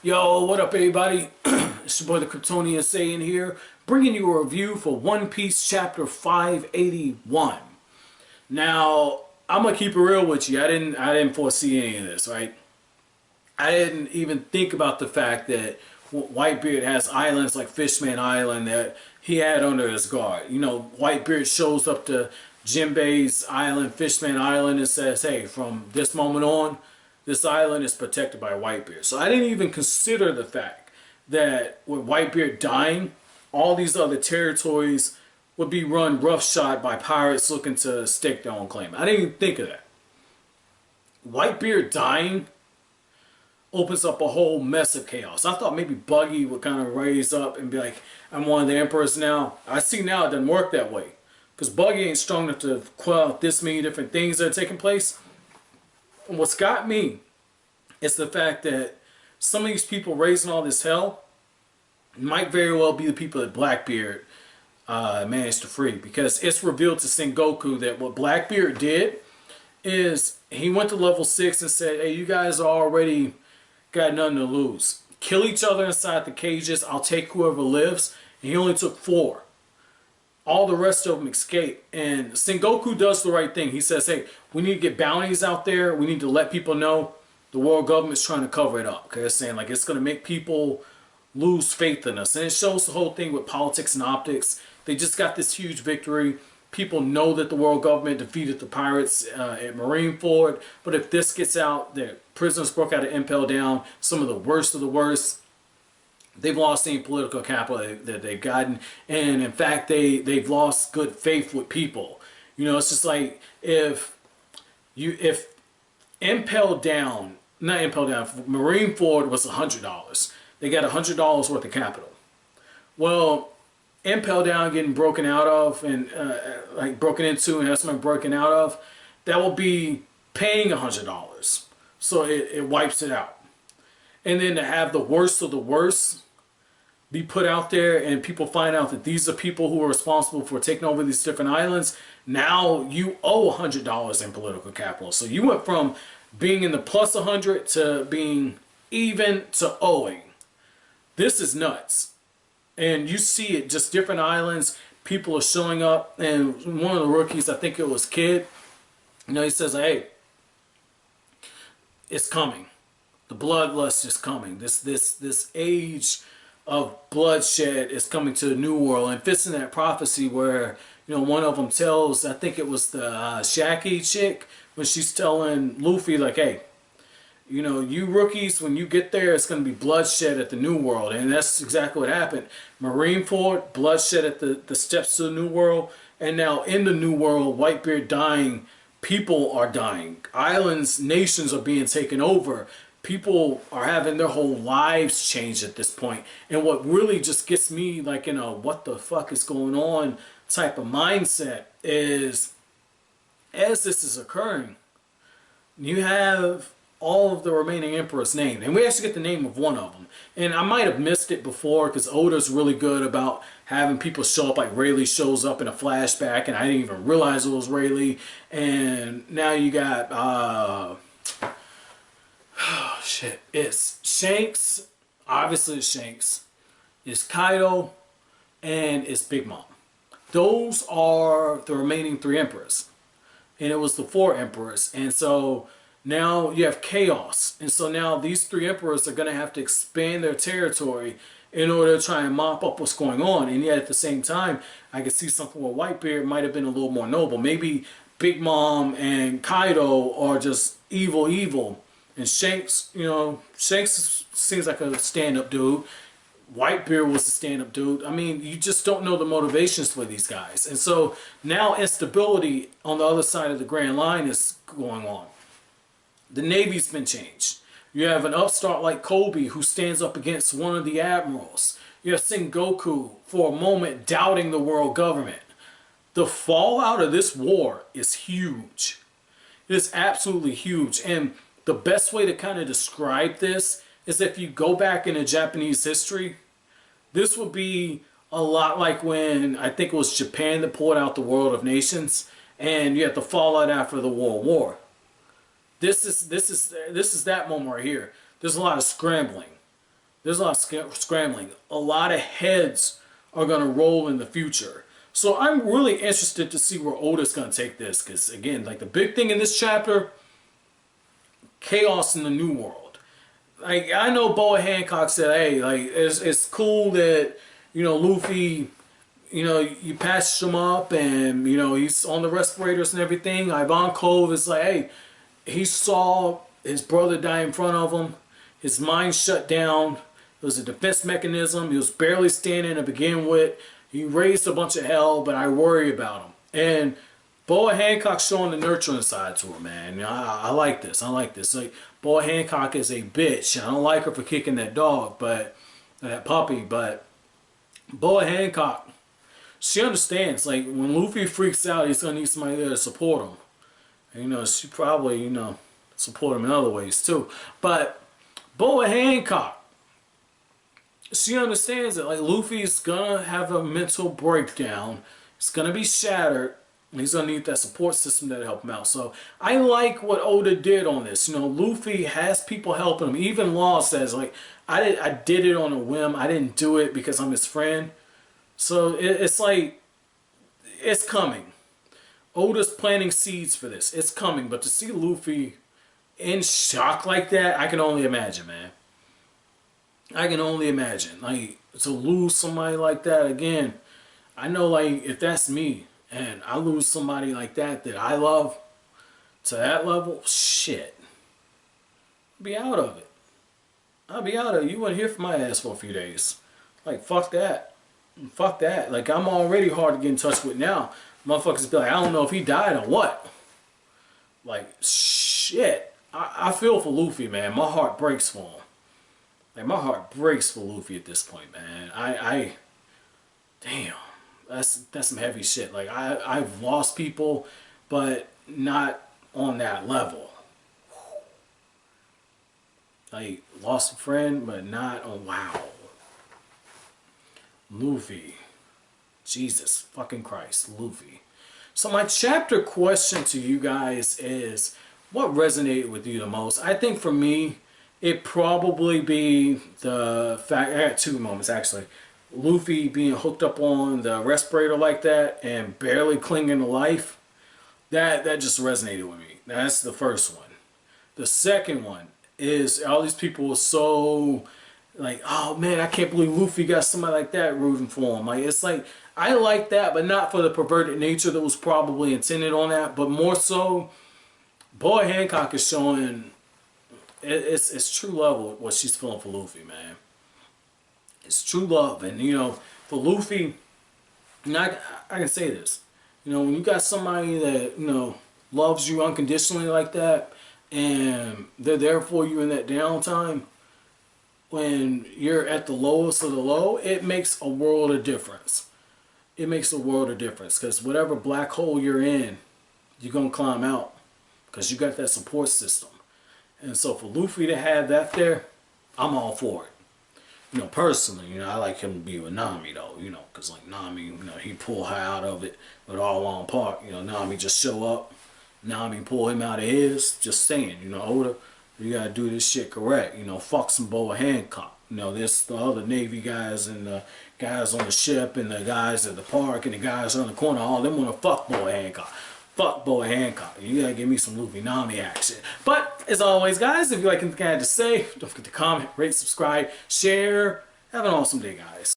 Yo, what up everybody? It's your boy the Kryptonian saying here, bringing you a review for One Piece chapter 581. Now, I'm gonna keep it real with you. I didn't foresee any of this, right? I didn't even think about the fact that Whitebeard has islands like Fishman Island that he had under his guard. You know, Whitebeard shows up to Jinbei's island, Fishman Island, and says, hey, from this moment on, this island is protected by Whitebeard. So I didn't even consider the fact that with Whitebeard dying, all these other territories would be run roughshod by pirates looking to stake their own claim. I didn't even think of that. Whitebeard dying opens up a whole mess of chaos. I thought maybe Buggy would kind of raise up and be like, I'm one of the emperors now. I see now it doesn't work that way. Because Buggy ain't strong enough to quell out this many different things that are taking place. And what's got me is the fact that some of these people raising all this hell might very well be the people that Blackbeard managed to free. Because it's revealed to Sengoku that what Blackbeard did is he went to level 6 and said, hey, you guys already got nothing to lose. Kill each other inside the cages. I'll take whoever lives. And he only took 4. All the rest of them escape. And Sengoku does the right thing. He says, hey, we need to get bounties out there. We need to let people know the world government's trying to cover it up. Okay, it's saying like it's going to make people lose faith in us. And it shows the whole thing with politics and optics. They just got this huge victory. People know that the world government defeated the pirates at Marineford. But if this gets out, the prisoners broke out of Impel Down, some of the worst. They've lost any political capital that they've gotten, and in fact, they've lost good faith with people. You know, it's just like if Impel Down, not Impel Down, Marineford was $100. They got $100 worth of capital. Well, Impel Down getting broken out of and like broken into and has something broken out of, that will be paying $100. So it wipes it out. And then to have the worst of the worst be put out there and people find out that these are people who are responsible for taking over these different islands, now you owe $100 in political capital. So you went from being in the plus 100 to being even to owing. This is nuts. And you see it, just different islands, people are showing up, and one of the rookies, I think it was Kid, you know, he says, hey, it's coming. The bloodlust is coming. This age of bloodshed is coming to the New World, and fits in that prophecy where, you know, one of them tells, I think it was the Shaki chick, when she's telling Luffy like, hey, you know, you rookies, when you get there, it's going to be bloodshed at the New World. And that's exactly what happened. Marineford, bloodshed at the steps to the New World, and now in the New World, Whitebeard dying, people are dying, islands, nations are being taken over. People are having their whole lives changed at this point. And what really just gets me like in a what the fuck is going on type of mindset is, as this is occurring, you have all of the remaining emperors named. And we actually get the name of one of them. And I might have missed it before because Oda's really good about having people show up, like Rayleigh shows up in a flashback and I didn't even realize it was Rayleigh. And now you got oh shit, it's Shanks, obviously it's Shanks, it's Kaido, and it's Big Mom. Those are the remaining 3 emperors. And it was the 4 emperors. And so now you have chaos. And so now these 3 emperors are going to have to expand their territory in order to try and mop up what's going on. And yet at the same time, I could see something where Whitebeard might have been a little more noble. Maybe Big Mom and Kaido are just evil. And Shanks, you know, Shanks seems like a stand-up dude. Whitebeard was a stand-up dude. I mean, you just don't know the motivations for these guys. And so now instability on the other side of the Grand Line is going on. The Navy's been changed. You have an upstart like Kobe who stands up against one of the admirals. You have Sengoku for a moment doubting the world government. The fallout of this war is huge. It is absolutely huge. And the best way to kind of describe this is if you go back into Japanese history, this would be a lot like when I think it was Japan that pulled out the World of Nations, and you had the fallout after the World War. This is that moment right here. There's a lot of scrambling. There's a lot of scrambling. A lot of heads are going to roll in the future. So I'm really interested to see where Oda's going to take this. Because, again, like the big thing in this chapter, chaos in the New World. Like, I know Boa Hancock said, hey, like, it's cool that, you know, Luffy, you know, you patched him up and, you know, he's on the respirators and everything. Ivankov is like, hey, he saw his brother die in front of him. His mind shut down. It was a defense mechanism. He was barely standing to begin with. He raised a bunch of hell, but I worry about him. And Boa Hancock showing the nurturing side to her, man. You know, I like this. I like this. Like, Boa Hancock is a bitch. I don't like her for kicking that dog, but that puppy. But Boa Hancock, she understands. Like, when Luffy freaks out, he's gonna need somebody there to support him. And, you know, she probably, you know, support him in other ways too. But Boa Hancock, she understands that, like, Luffy's gonna have a mental breakdown. It's gonna be shattered. And he's gonna need that support system that'll help him out. So I like what Oda did on this. You know, Luffy has people helping him. Even Law says, like, I did it on a whim. I didn't do it because I'm his friend. So it's like, it's coming. Oda's planting seeds for this. It's coming. But to see Luffy in shock like that, I can only imagine, man. I can only imagine. Like, to lose somebody like that again. I know, like, if that's me and I lose somebody like that I love to that level, shit. I'll be out of it. I'll be out of it. You wouldn't hear from my ass for a few days. Like, fuck that. Fuck that. Like, I'm already hard to get in touch with now. Motherfuckers be like, I don't know if he died or what. Like, shit. I feel for Luffy, man. My heart breaks for him. Like, my heart breaks for Luffy at this point, man. Damn. That's some heavy shit. Like, I've lost people, but not on that level. Like, lost a friend, but not on, wow. Luffy. Jesus fucking Christ, Luffy. So my chapter question to you guys is, what resonated with you the most? I think for me, it'd probably be the fact, I had two moments actually. Luffy being hooked up on the respirator like that and barely clinging to life. That just resonated with me. That's the first one. The second one is all these people were so like, oh man, I can't believe Luffy got somebody like that rooting for him. Like, it's like, I like that, but not for the perverted nature that was probably intended on that, but more so, Boa Hancock is showing it's true love what she's feeling for Luffy, man. It's true love. And, you know, for Luffy, you know, I can say this. You know, when you got somebody that, you know, loves you unconditionally like that, and they're there for you in that downtime, when you're at the lowest of the low, it makes a world of difference. It makes a world of difference. Because whatever black hole you're in, you're going to climb out. Because you got that support system. And so for Luffy to have that there, I'm all for it. You know, personally, you know, I like him to be with Nami, though, you know, because, like, Nami, you know, he pulled her out of it with all on part. You know, Nami just show up. Nami pull him out of his. Just saying, you know, Oda, you got to do this shit correct. You know, fuck some Boa Hancock. You know, there's the other Navy guys and the guys on the ship and the guys at the park and the guys on the corner. All them want to fuck Boa Hancock. Fuck Boa Hancock. You gotta give me some Luffy Nami action. But, as always, guys, if you like anything I had to say, don't forget to comment, rate, subscribe, share. Have an awesome day, guys.